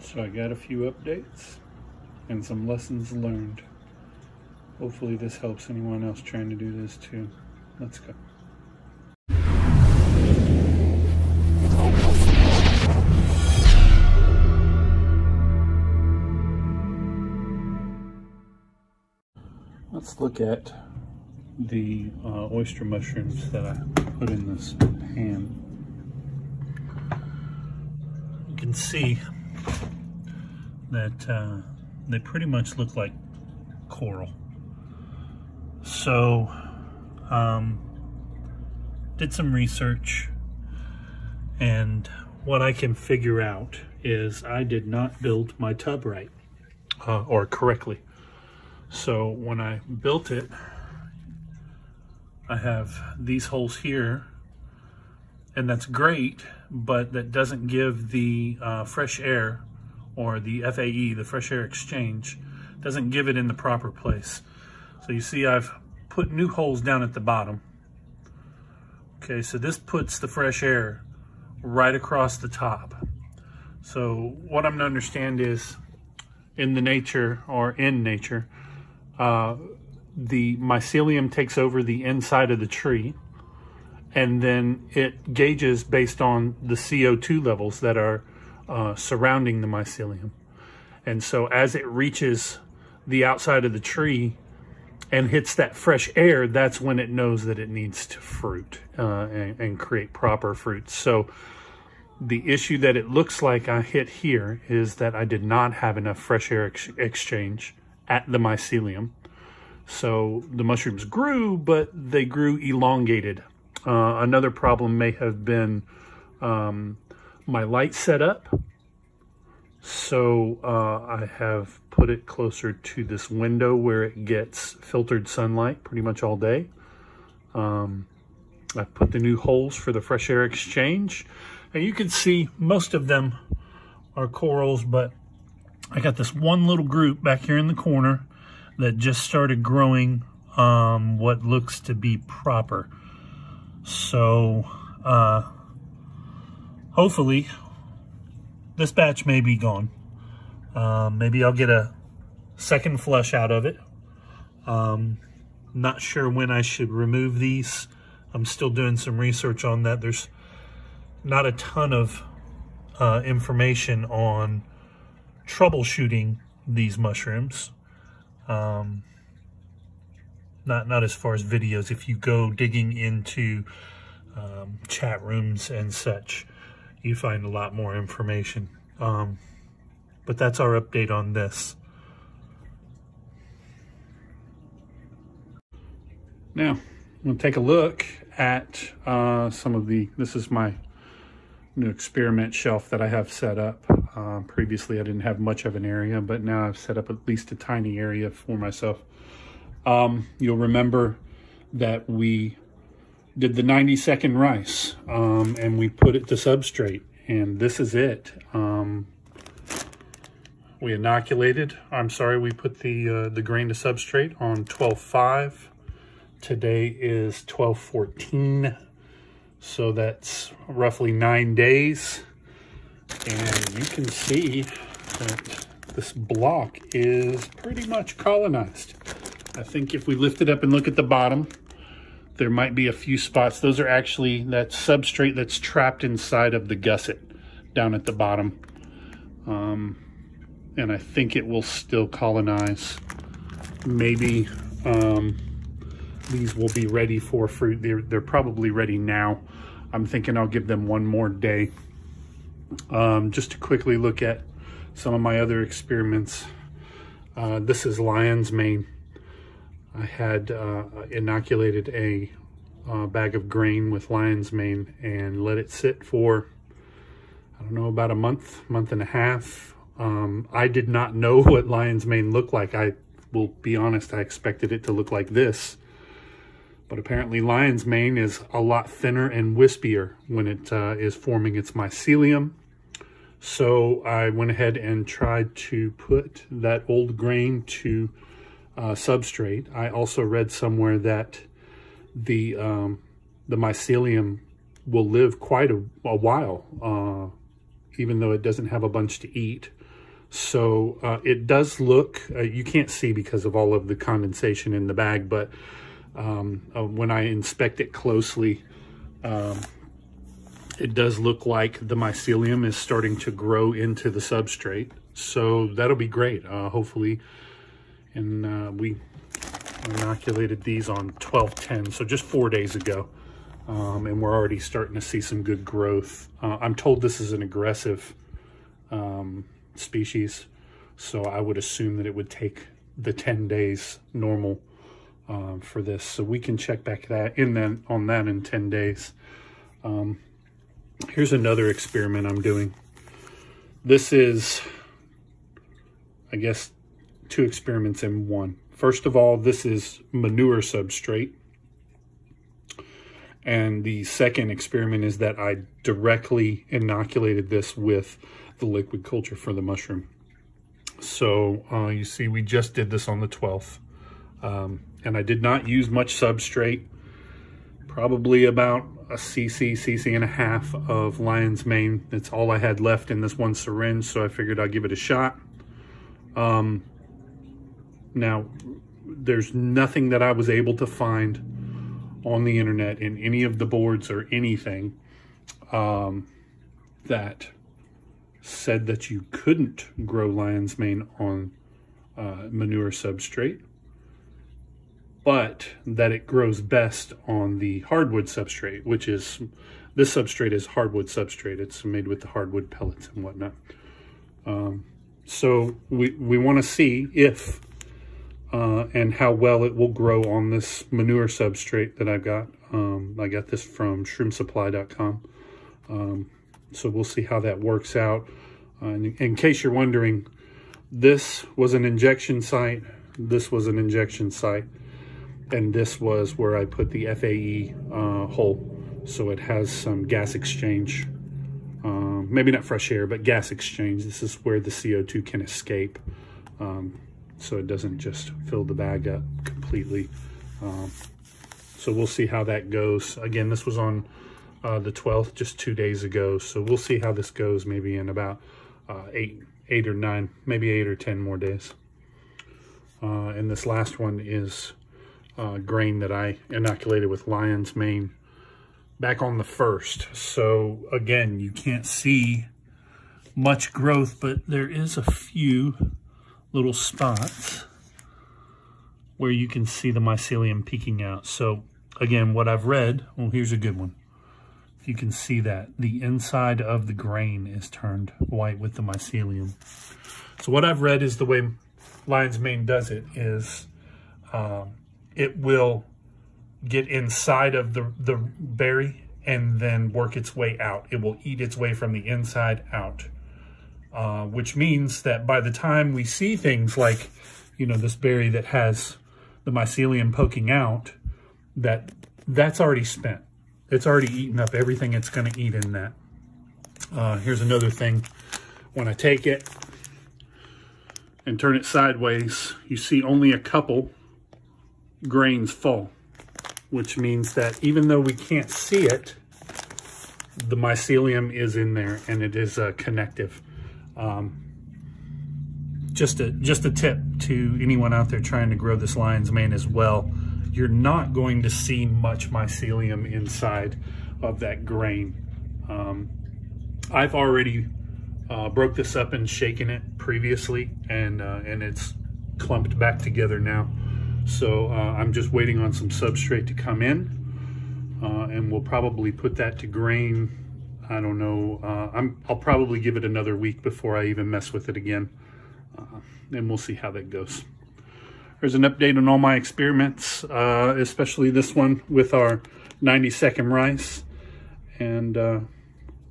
So I got a few updates and some lessons learned. Hopefully this helps anyone else trying to do this too. Let's go. Let's look at the oyster mushrooms that I put in this pan. You can see that they pretty much look like coral. So, did some research, and what I can figure out is I did not build my tub right, or correctly. So when I built it, I have these holes here, and that's great, but that doesn't give the fresh air, or the FAE, the fresh air exchange, doesn't give it in the proper place. So you see I've put new holes down at the bottom. Okay, so this puts the fresh air right across the top. So what I'm to understand is in nature, the mycelium takes over the inside of the tree, and then it gauges based on the CO2 levels that are surrounding the mycelium. And so as it reaches the outside of the tree and hits that fresh air, that's when it knows that it needs to fruit and create proper fruit. So the issue that it looks like I hit here is that I did not have enough fresh air exchange at the mycelium. So the mushrooms grew, but they grew elongated. Another problem may have been my light setup. So I have put it closer to this window where it gets filtered sunlight pretty much all day. I've put the new holes for the fresh air exchange. And you can see most of them are corals, but I got this one little group back here in the corner that just started growing what looks to be proper. So hopefully this batch may be gone. Maybe I'll get a second flush out of it. Not sure when I should remove these. I'm still doing some research on that. There's not a ton of information on troubleshooting these mushrooms. Not as far as videos. If you go digging into chat rooms and such, you find a lot more information. But that's our update on this. Now, we'll take a look at some of this is my new experiment shelf that I have set up. Previously I didn't have much of an area, but now I've set up at least a tiny area for myself. You'll remember that we did the 90-second rice, and we put it to substrate, and this is it. We inoculated, we put the grain to substrate on 12/5. Today is 12/14, so that's roughly 9 days. And you can see that this block is pretty much colonized. I think if we lift it up and look at the bottom, there might be a few spots. Those are actually that substrate that's trapped inside of the gusset down at the bottom. And I think it will still colonize. Maybe these will be ready for fruit. They're probably ready now. I'm thinking I'll give them one more day. Just to quickly look at some of my other experiments. This is lion's mane. I had inoculated a bag of grain with lion's mane and let it sit for, I don't know, about a month and a half. I did not know what lion's mane looked like. I will be honest, I expected it to look like this. But apparently lion's mane is a lot thinner and wispier when it is forming its mycelium. So I went ahead and tried to put that old grain to substrate. I also read somewhere that the mycelium will live quite a while even though it doesn't have a bunch to eat. So it does look, you can't see because of all of the condensation in the bag, but when I inspect it closely, it does look like the mycelium is starting to grow into the substrate. So that'll be great, hopefully. And we inoculated these on 12/10, so just 4 days ago. And we're already starting to see some good growth. I'm told this is an aggressive species, so I would assume that it would take the 10 days normal for this. So we can check back on that in 10 days. Here's another experiment I'm doing. This is, I guess, 2 experiments in one. First of all, this is manure substrate. And the second experiment is that I directly inoculated this with the liquid culture for the mushroom. So you see, we just did this on the 12th. And I did not use much substrate, probably about a cc and a half of lion's mane. That's all I had left in this one syringe, so I figured I'd give it a shot. Now, there's nothing that I was able to find on the internet in any of the boards or anything that said that you couldn't grow lion's mane on manure substrate, but that it grows best on the hardwood substrate, which is, this substrate is hardwood substrate. It's made with the hardwood pellets and whatnot. So we want to see if and how well it will grow on this manure substrate that I've got. I got this from shroomsupply.com. So we'll see how that works out. In case you're wondering, this was an injection site, this was an injection site, and this was where I put the FAE hole. So it has some gas exchange, maybe not fresh air, but gas exchange. This is where the CO2 can escape. So it doesn't just fill the bag up completely. So we'll see how that goes. Again, this was on the 12th, just 2 days ago. So we'll see how this goes maybe in about 8 or 9, maybe 8 or 10 more days. And this last one is grain that I inoculated with lion's mane back on the 1st. So again, you can't see much growth, but there is a few little spots where you can see the mycelium peeking out. So again, what I've read, well, here's a good one. If you can see that, the inside of the grain is turned white with the mycelium. So what I've read is the way lion's mane does it is it will get inside of the berry and then work its way out. It will eat its way from the inside out. Which means that by the time we see things like, you know, this berry that has the mycelium poking out, that's already spent. It's already eaten up everything it's going to eat in that. Here's another thing. When I take it and turn it sideways, you see only a couple grains fall, which means that even though we can't see it, the mycelium is in there and it is connective. Just a tip to anyone out there trying to grow this lion's mane as well. You're not going to see much mycelium inside of that grain. I've already broke this up and shaken it previously, and it's clumped back together now. So I'm just waiting on some substrate to come in, and we'll probably put that to grain. I don't know. I'll probably give it another week before I even mess with it again. And we'll see how that goes. There's an update on all my experiments, especially this one with our 90-second rice. And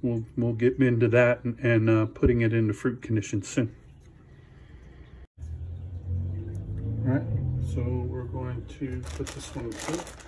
we'll get into that and putting it into fruit conditions soon. All right, so we're going to put this one through.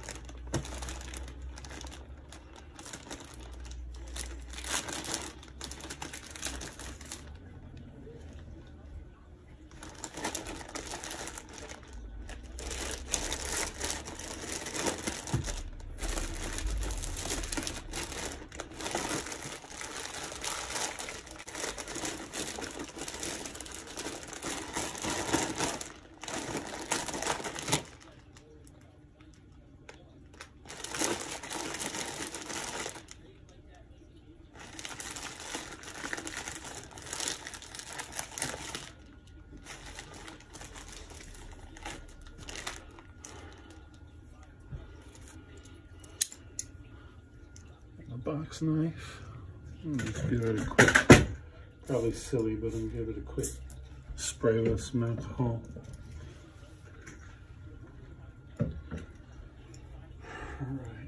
wax knife. Let's give it a quick, probably silly, but I'm gonna give it a quick spray with some alcohol. All right.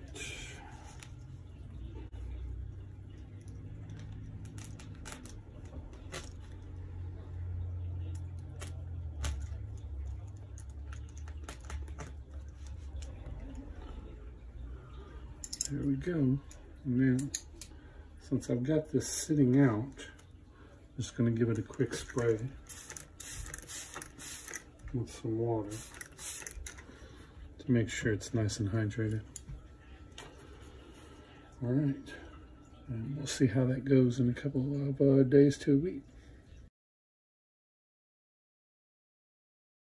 There we go. Now, since I've got this sitting out, I'm just going to give it a quick spray with some water to make sure it's nice and hydrated. All right, and we'll see how that goes in a couple of days to a week.